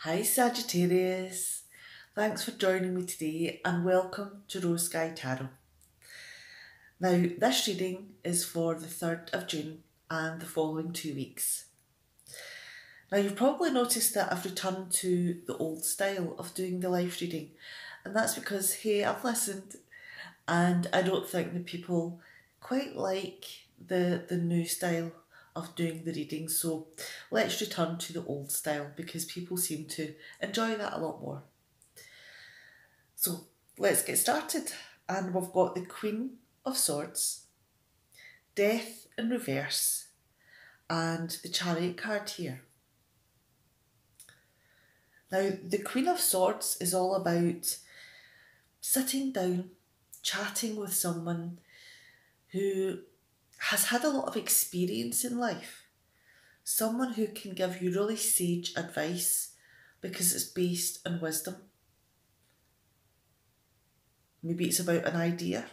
Hi Sagittarius, thanks for joining me today and welcome to Rose Sky Tarot. Now this reading is for the 3rd of June and the following 2 weeks. Now you've probably noticed that I've returned to the old style of doing the live reading, and that's because hey, I've listened and I don't think the people quite like the new style of doing the reading, so let's return to the old style because people seem to enjoy that a lot more. So let's get started, and we've got the Queen of Swords, Death in reverse, and the Chariot card here. Now the Queen of Swords is all about sitting down, chatting with someone who has had a lot of experience in life, someone who can give you really sage advice because it's based on wisdom. Maybe it's about an idea,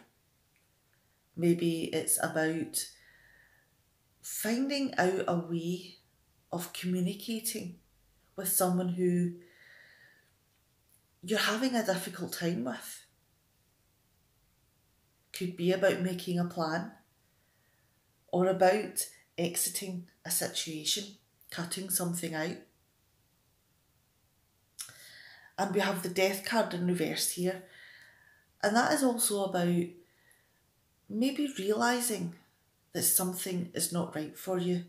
maybe it's about finding out a way of communicating with someone who you're having a difficult time with. Could be about making a plan, or about exiting a situation, cutting something out. And we have the Death card in reverse here, and that is also about maybe realising that something is not right for you.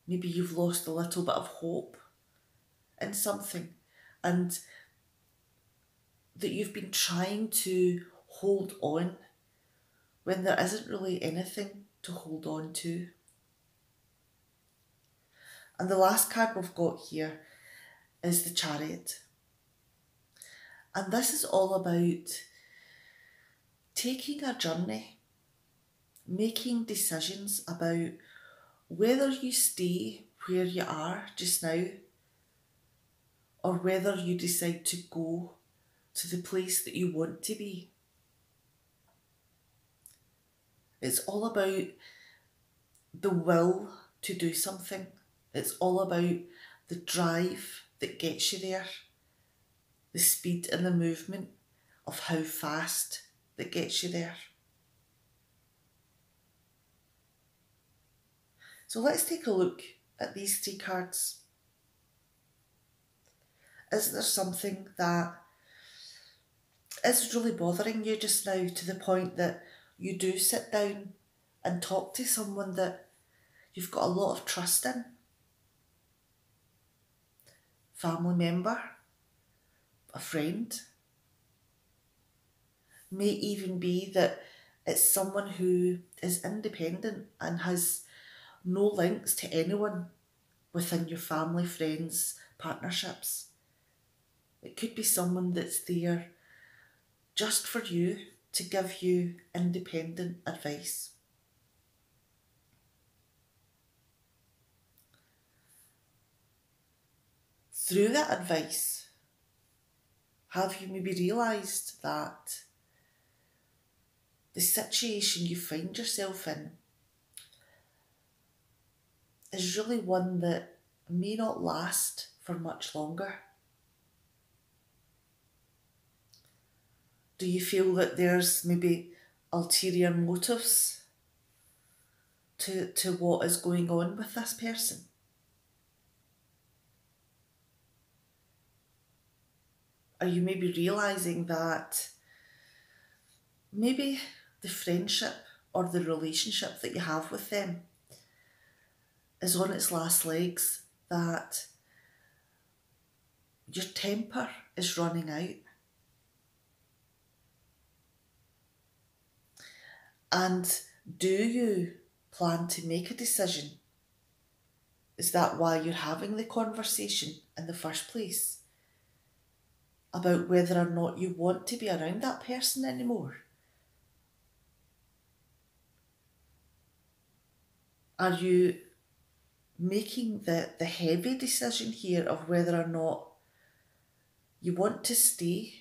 Maybe you've lost a little bit of hope in something, and that you've been trying to hold on when there isn't really anything to hold on to. And the last card we've got here is the Chariot. And this is all about taking a journey, making decisions about whether you stay where you are just now or whether you decide to go to the place that you want to be. It's all about the will to do something. It's all about the drive that gets you there, the speed and the movement of how fast that gets you there. So let's take a look at these 3 cards. Is there something that is really bothering you just now to the point that you do sit down and talk to someone that you've got a lot of trust in? Family member, a friend. May even be that it's someone who is independent and has no links to anyone within your family, friends, partnerships. It could be someone that's there just for you to give you independent advice. Through that advice, have you maybe realised that the situation you find yourself in is really one that may not last for much longer? Do you feel that there's maybe ulterior motives to what is going on with this person? Are you maybe realising that maybe the friendship or the relationship that you have with them is on its last legs, that your temper is running out? And do you plan to make a decision? Is that why you're having the conversation in the first place about whether or not you want to be around that person anymore? Are you making the heavy decision here of whether or not you want to stay,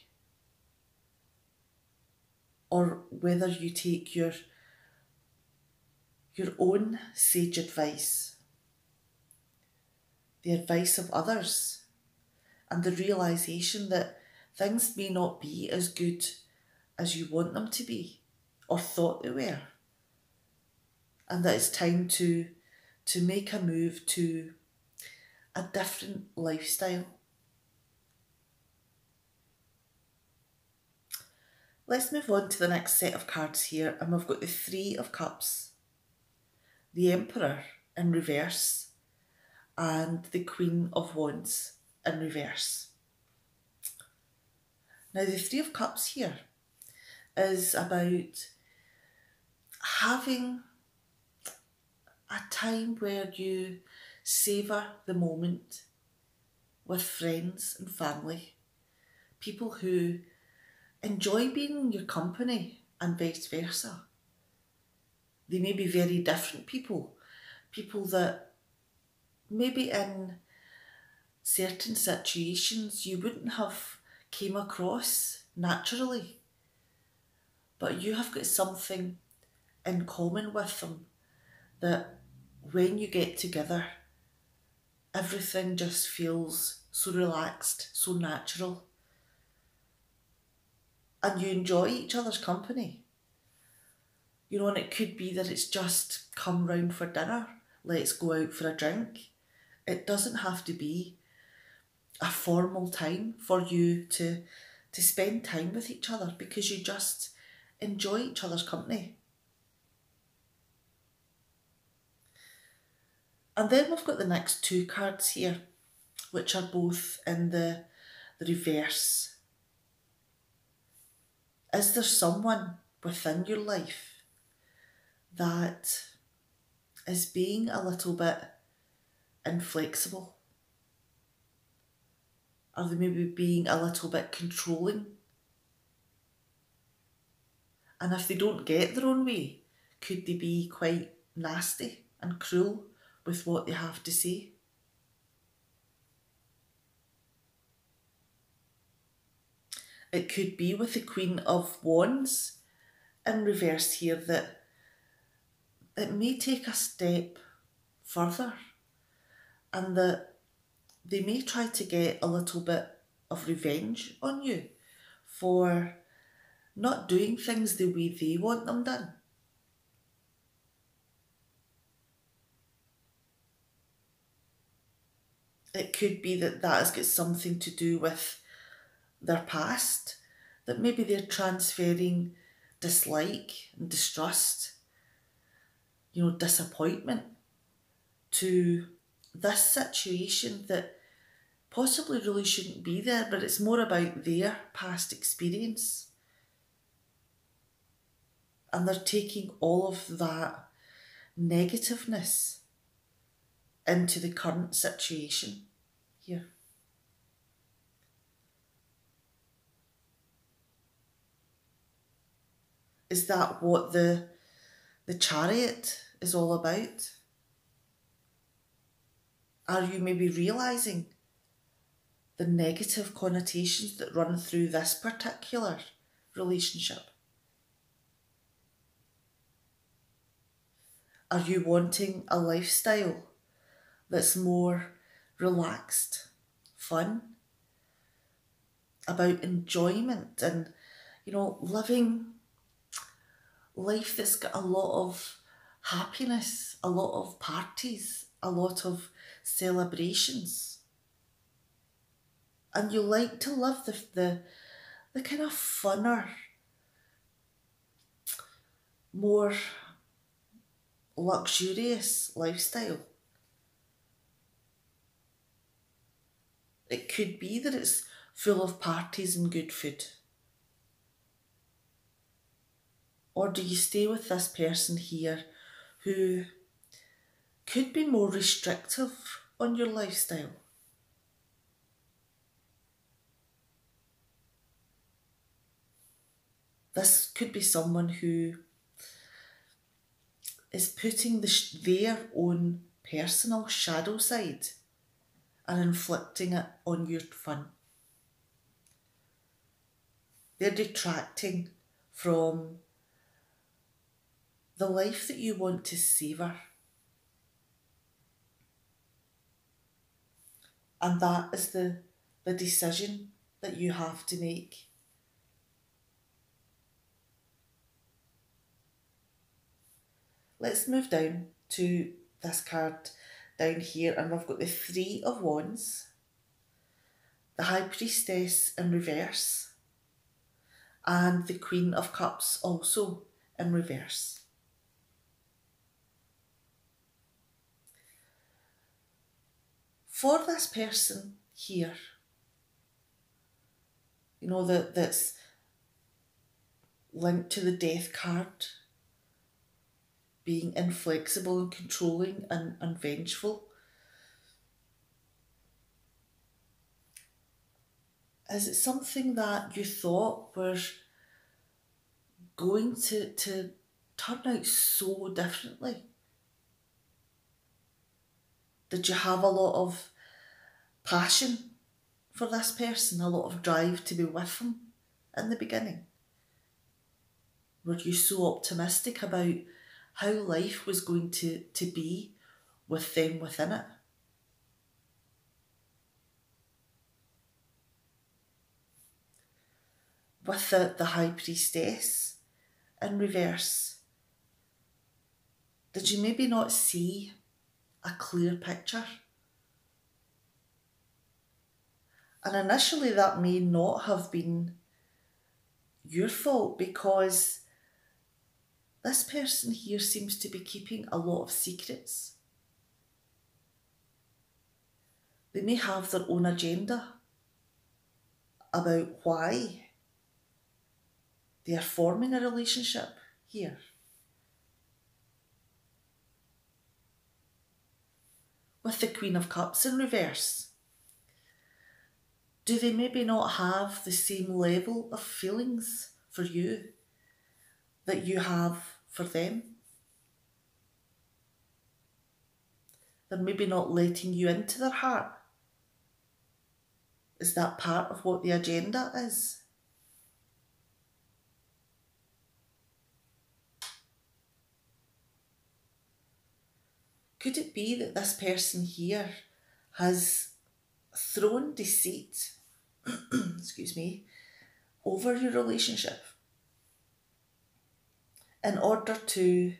or whether you take your own sage advice the advice of others, and the realisation that things may not be as good as you want them to be or thought they were, and that it's time to make a move to a different lifestyle. Let's move on to the next set of cards here, and we've got the Three of Cups, the Emperor in reverse, and the Queen of Wands in reverse. Now the Three of Cups here is about having a time where you savour the moment with friends and family, people who enjoy being in your company and vice versa. They may be very different people that maybe in certain situations you wouldn't have came across naturally, but you have got something in common with them that when you get together, everything just feels so relaxed, so natural, and you enjoy each other's company. You know, and it could be that it's just come round for dinner, let's go out for a drink. It doesn't have to be a formal time for you to spend time with each other, because you just enjoy each other's company. And then we've got the next two cards here, which are both in the reverse. Is there someone within your life that is being a little bit inflexible? Are they maybe being a little bit controlling? And if they don't get their own way, could they be quite nasty and cruel with what they have to say? It could be with the Queen of Wands in reverse here that it may take a step further, and that they may try to get a little bit of revenge on you for not doing things the way they want them done. It could be that has got something to do with their past, that maybe they're transferring dislike and distrust, disappointment to this situation that possibly really shouldn't be there, but it's more about their past experience. And they're taking all of that negativeness into the current situation here. Is that what the Chariot is all about? Are you maybe realising the negative connotations that run through this particular relationship? Are you wanting a lifestyle that's more relaxed, fun, about enjoyment and, living life that's got a lot of happiness, a lot of parties, a lot of celebrations? And you like to live the kind of funner, more luxurious lifestyle. It could be that it's full of parties and good food. Or do you stay with this person here who could be more restrictive on your lifestyle? This could be someone who is putting their own personal shadow side and inflicting it on your fun. They're detracting from the life that you want to savour. And that is the decision that you have to make. Let's move down to this card down here, and we've got the Three of Wands, the High Priestess in reverse, and the Queen of Cups also in reverse. For this person here, you know, that's linked to the Death card, being inflexible and controlling and vengeful, is it something that you thought was going to turn out so differently? Did you have a lot of passion for this person, a lot of drive to be with them in the beginning? Were you so optimistic about how life was going to be with them within it? With the High Priestess in reverse, did you maybe not see a clear picture? And initially that may not have been your fault, because this person here seems to be keeping a lot of secrets. They may have their own agenda about why they are forming a relationship here. With the Queen of Cups in reverse, do they maybe not have the same level of feelings for you that you have for them? They're maybe not letting you into their heart. Is that part of what the agenda is? Could it be that this person here has thrown deceit, excuse me, over your relationship in order to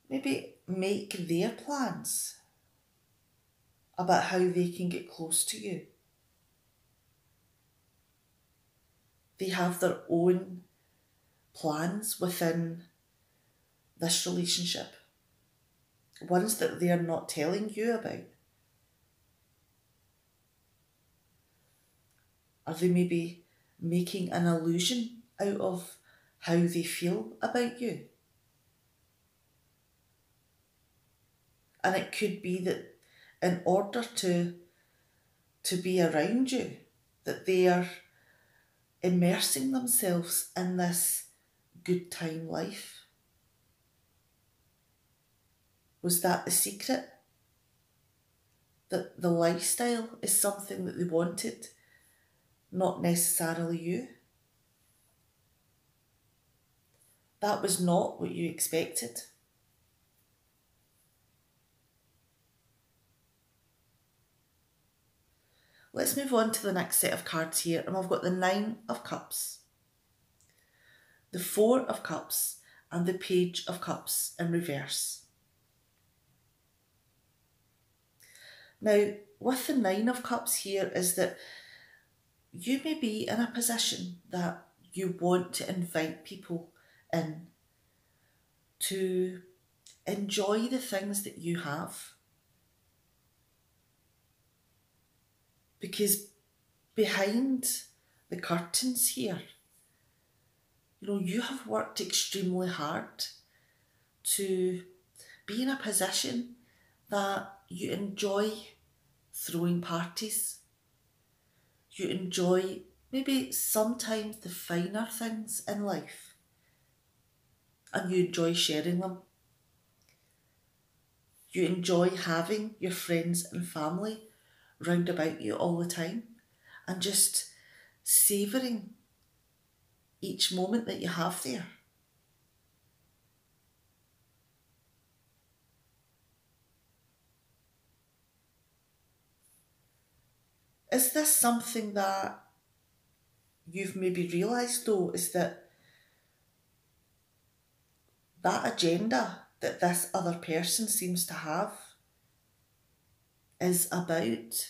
maybe make their plans about how they can get close to you? They have their own plans within this relationship, ones that they are not telling you about. Are they maybe making an illusion out of how they feel about you? And it could be that in order to be around you, that they are immersing themselves in this good time life. Was that the secret? That the lifestyle is something that they wanted, not necessarily you? That was not what you expected. Let's move on to the next set of cards here, and we've got the Nine of Cups, the Four of Cups, and the Page of Cups in reverse. Now, with the Nine of Cups here is that you may be in a position that you want to invite people in to enjoy the things that you have. Because behind the curtains here, you know, you have worked extremely hard to be in a position that you enjoy throwing parties. You enjoy maybe sometimes the finer things in life, and you enjoy sharing them. You enjoy having your friends and family round about you all the time and just savouring each moment that you have there. Is this something that you've maybe realised though, is that that agenda that this other person seems to have is about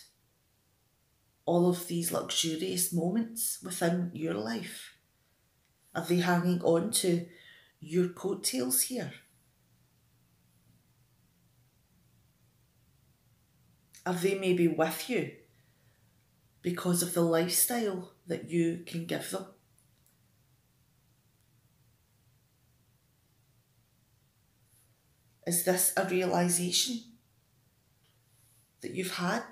all of these luxurious moments within your life? Are they hanging on to your coattails here? Are they maybe with you because of the lifestyle that you can give them? Is this a realisation that you've had?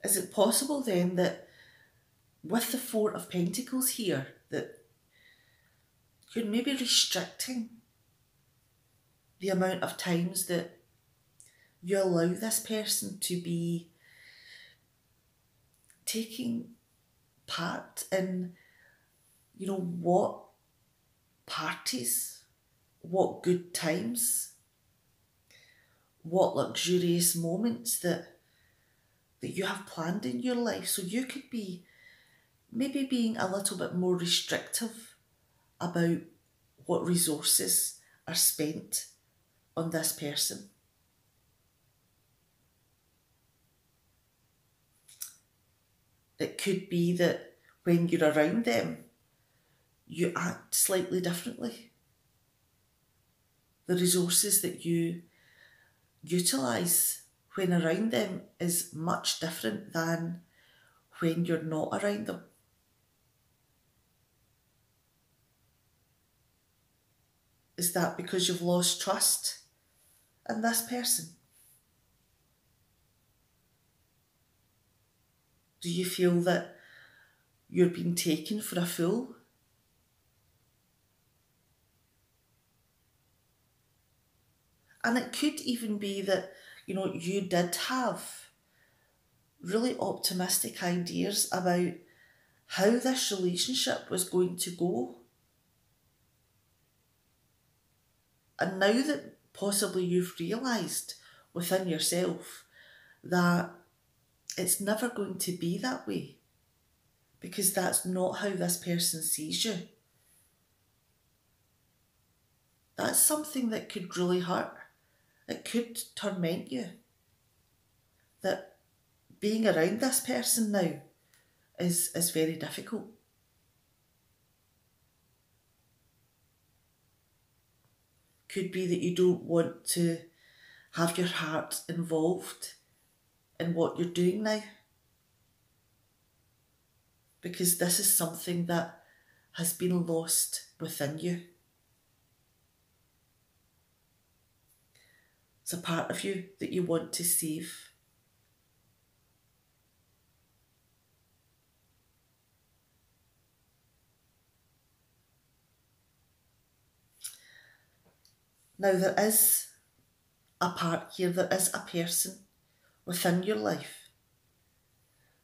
Is it possible then that with the Four of Pentacles here, that you're maybe restricting the amount of times that you allow this person to be taking part in, what parties, what good times, what luxurious moments that you have planned in your life? So you could be maybe being a little bit more restrictive about what resources are spent on this person. It could be that when you're around them, you act slightly differently. The resources that you utilise when around them is much different than when you're not around them. Is that because you've lost trust in this person? Do you feel that you're being taken for a fool? And it could even be that, you did have really optimistic ideas about how this relationship was going to go. And now that possibly you've realised within yourself that it's never going to be that way, because that's not how this person sees you. That's something that could really hurt. It could torment you. That being around this person now is very difficult. Could be that you don't want to have your heart involved in what you're doing now, because this is something that has been lost within you. It's a part of you that you want to save. Now there is a part here, there is a person within your life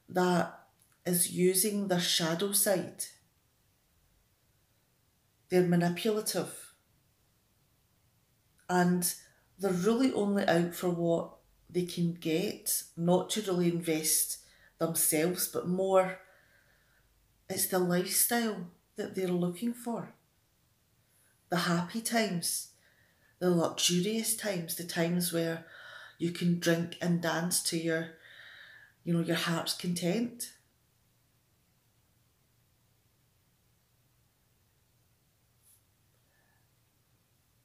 that is using their shadow side. They're manipulative and they're really only out for what they can get, not to really invest themselves, but more it's the lifestyle that they're looking for. The happy times, the luxurious times, the times where you can drink and dance to your heart's content.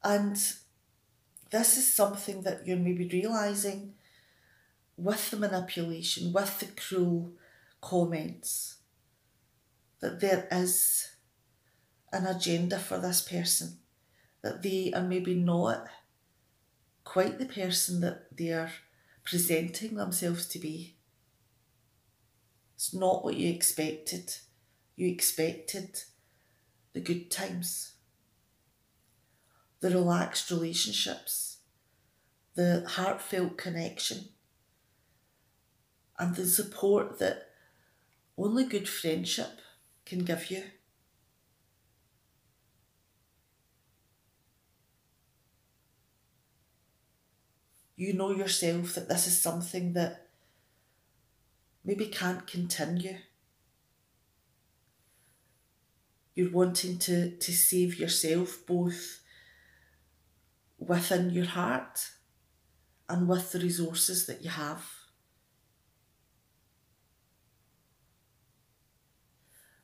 And this is something that you're maybe realising with the manipulation, with the cruel comments, that there is an agenda for this person, that they are maybe not quite the person that they are presenting themselves to be. It's not what you expected. You expected the good times, the relaxed relationships, the heartfelt connection, and the support that only good friendship can give you. You know yourself that this is something that maybe can't continue. You're wanting to save yourself both within your heart and with the resources that you have.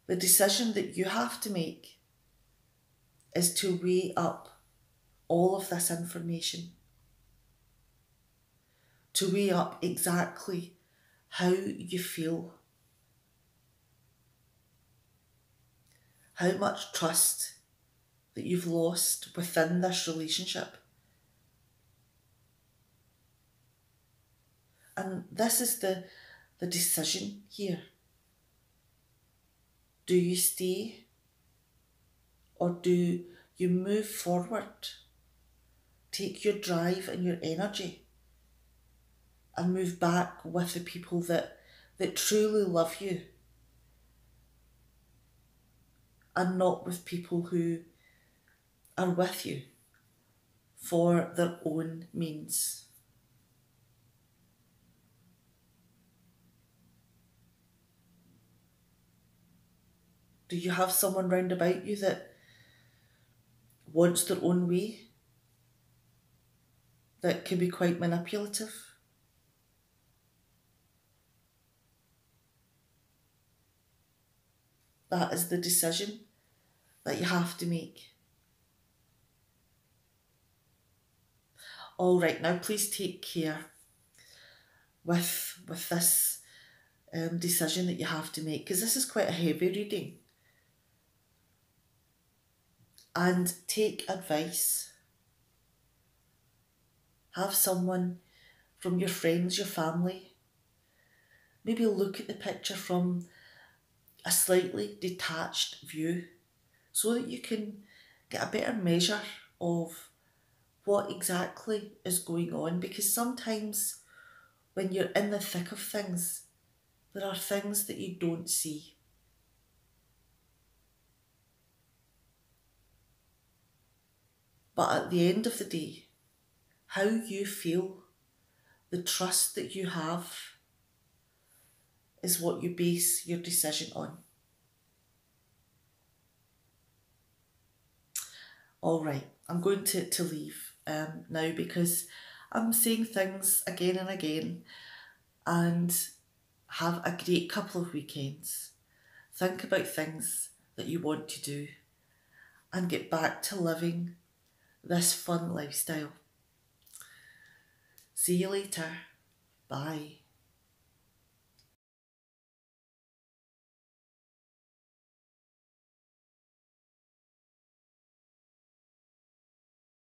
The decision that you have to make is to weigh up all of this information, to weigh up exactly how you feel, how much trust that you've lost within this relationship. And this is the decision here. Do you stay or do you move forward? Take your drive and your energy and move back with the people that truly love you, and not with people who are with you for their own means. Do you have someone round about you that wants their own way, that can be quite manipulative? That is the decision that you have to make. All right, now please take care with this decision that you have to make, because this is quite a heavy reading. And take advice. Have someone from your friends, your family, maybe look at the picture from a slightly detached view so that you can get a better measure of what exactly is going on, because sometimes when you're in the thick of things, there are things that you don't see. But at the end of the day, how you feel, the trust that you have, is what you base your decision on. All right, I'm going to leave now, because I'm saying things again and again. And have a great couple of weekends. Think about things that you want to do and get back to living this fun lifestyle. See you later. Bye.